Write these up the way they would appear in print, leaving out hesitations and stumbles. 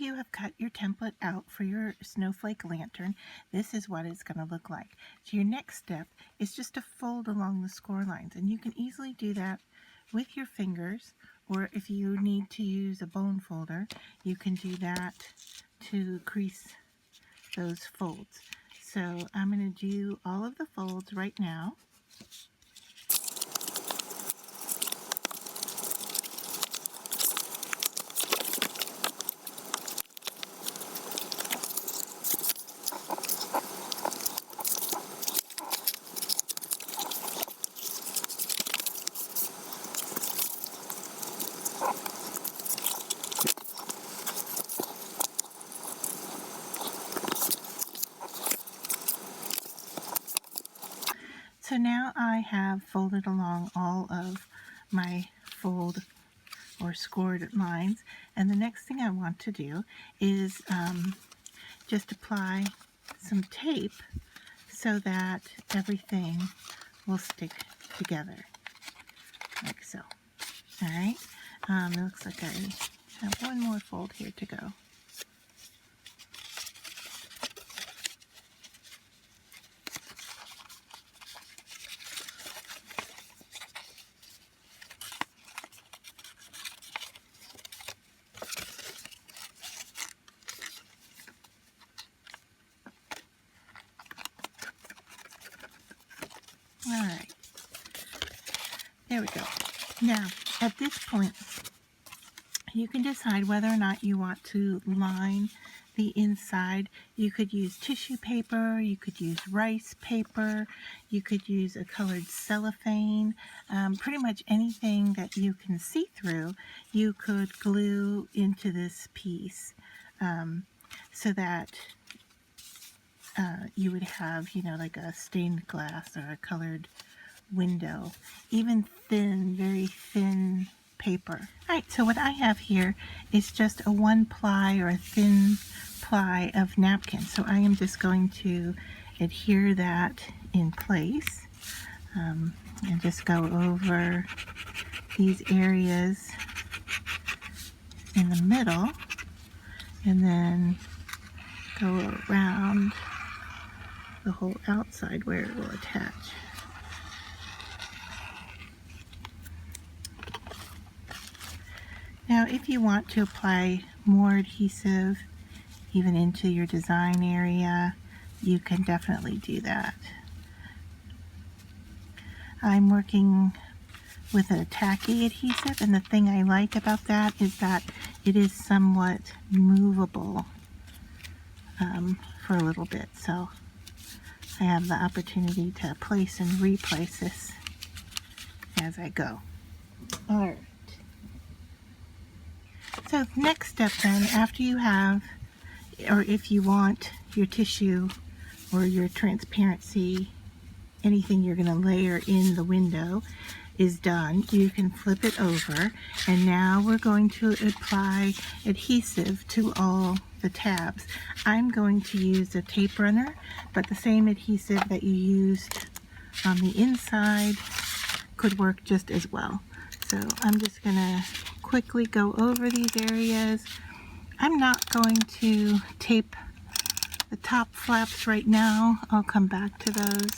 you have cut your template out for your Snowflake Lantern, this is what it's going to look like. So your next step is just to fold along the score lines, and you can easily do that with your fingers, or if you need to use a bone folder, you can do that to crease those folds. So I'm going to do all of the folds right now. So now I have folded along all of my fold or scored lines, and the next thing I want to do is just apply some tape so that everything will stick together, like so. All right, it looks like I have one more fold here to go. All right, there we go. Now, at this point, you can decide whether or not you want to line the inside. You could use tissue paper, you could use rice paper, you could use a colored cellophane, pretty much anything that you can see through, you could glue into this piece so that you would have, like a stained glass or a colored window, even thin, very thin paper. All right, so what I have here is just a 1-ply or a thin ply of napkin. So I am just going to adhere that in place and just go over these areas in the middle and then go around the whole outside where it will attach. Now, if you want to apply more adhesive even into your design area, you can definitely do that. I'm working with a tacky adhesive, and the thing I like about that is that it is somewhat movable for a little bit, so I have the opportunity to place and replace this as I go. All right. So next step then, after you have, or if you want your tissue or your transparency, anything you're going to layer in the window is done, you can flip it over, and now we're going to apply adhesive to all the tabs. I'm going to use a tape runner, but the same adhesive that you used on the inside could work just as well. So I'm just going to quickly go over these areas. I'm not going to tape the top flaps right now. I'll come back to those.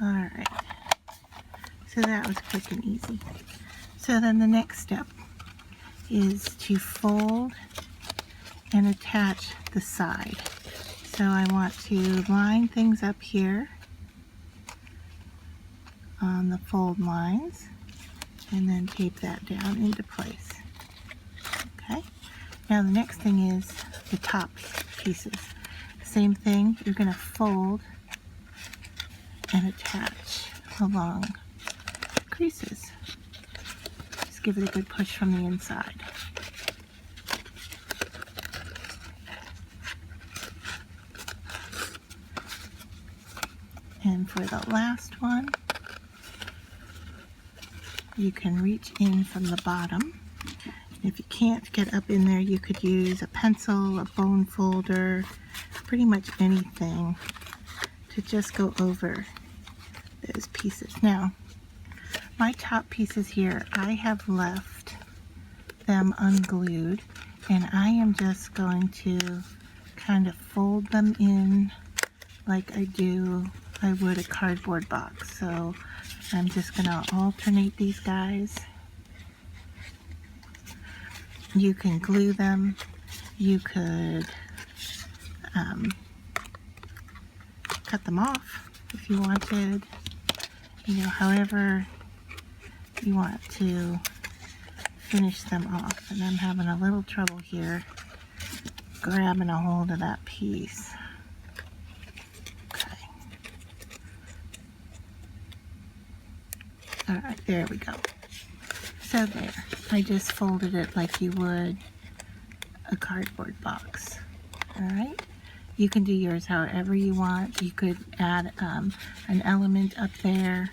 All right, so that was quick and easy. So then the next step is to fold and attach the side. So I want to line things up here on the fold lines and then tape that down into place. Okay, now the next thing is the top pieces. Same thing, you're going to fold and attach along creases. Just give it a good push from the inside. And for the last one, you can reach in from the bottom. If you can't get up in there, you could use a pencil, a bone folder, pretty much anything to just go over those pieces. Now, my top pieces here, I have left them unglued, and I am just going to kind of fold them in like I would a cardboard box. So I'm just going to alternate these guys. You can glue them. You could cut them off if you wanted. You know, however you want to finish them off. And I'm having a little trouble here grabbing a hold of that piece. Okay. Alright, there we go. So there, I just folded it like you would a cardboard box. Alright, you can do yours however you want. You could add an element up there,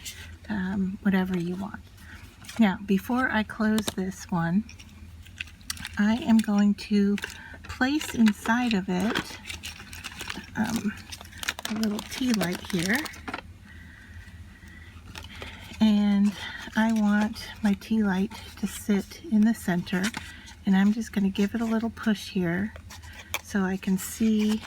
whatever you want. Now, before I close this one, I am going to place inside of it a little tea light here. And I want my tea light to sit in the center, and I'm just going to give it a little push here so I can see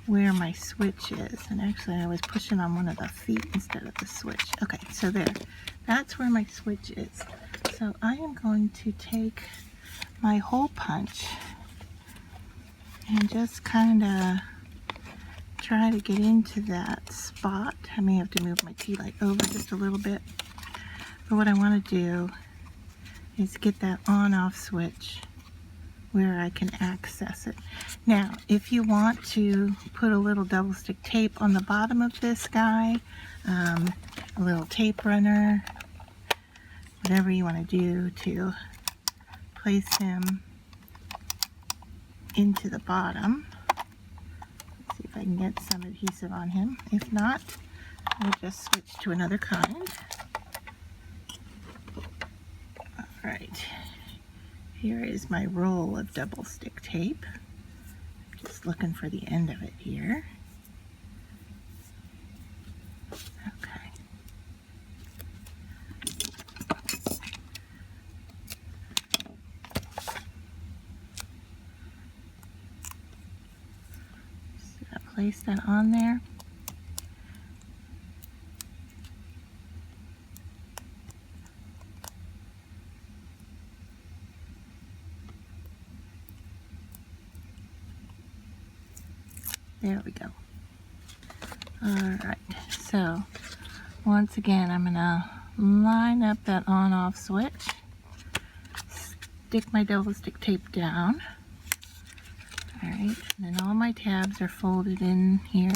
where my switch is. And actually I was pushing on one of the feet instead of the switch. Okay, so there, that's where my switch is. So I am going to take my hole punch and just kind of try to get into that spot. I may have to move my tea light over just a little bit, but what I want to do is get that on-off switch where I can access it. Now, if you want to put a little double stick tape on the bottom of this guy, a little tape runner, whatever you want to do to place him into the bottom. Let's see if I can get some adhesive on him. If not, I'll just switch to another kind. Alright, here is my roll of double stick tape. Just looking for the end of it here. Okay. So I'll place that on there. There we go. Alright, so once again I'm going to line up that on-off switch, stick my double stick tape down. Alright, and then all my tabs are folded in here.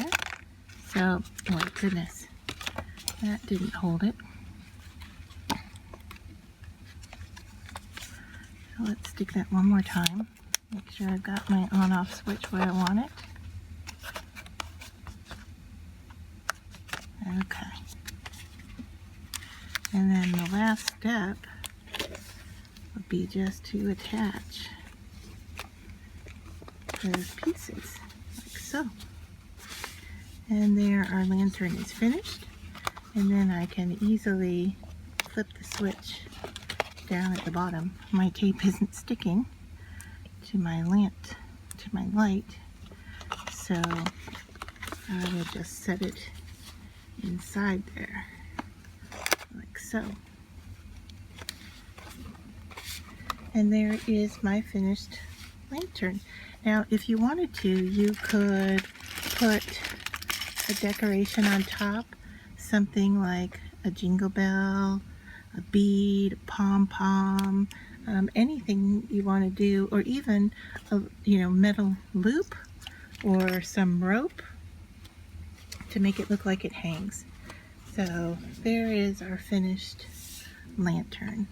So, oh my goodness, that didn't hold it. So let's stick that one more time. Make sure I've got my on-off switch where I want it. Okay, and then the last step would be just to attach those pieces, like so. And there, our lantern is finished, and then I can easily flip the switch down at the bottom. My tape isn't sticking to my light, so I will just set it inside there, like so. And there is my finished lantern. Now, if you wanted to, you could put a decoration on top, something like a jingle bell, a bead, a pom-pom, anything you want to do, or even a metal loop or some rope to make it look like it hangs. So there is our finished lantern.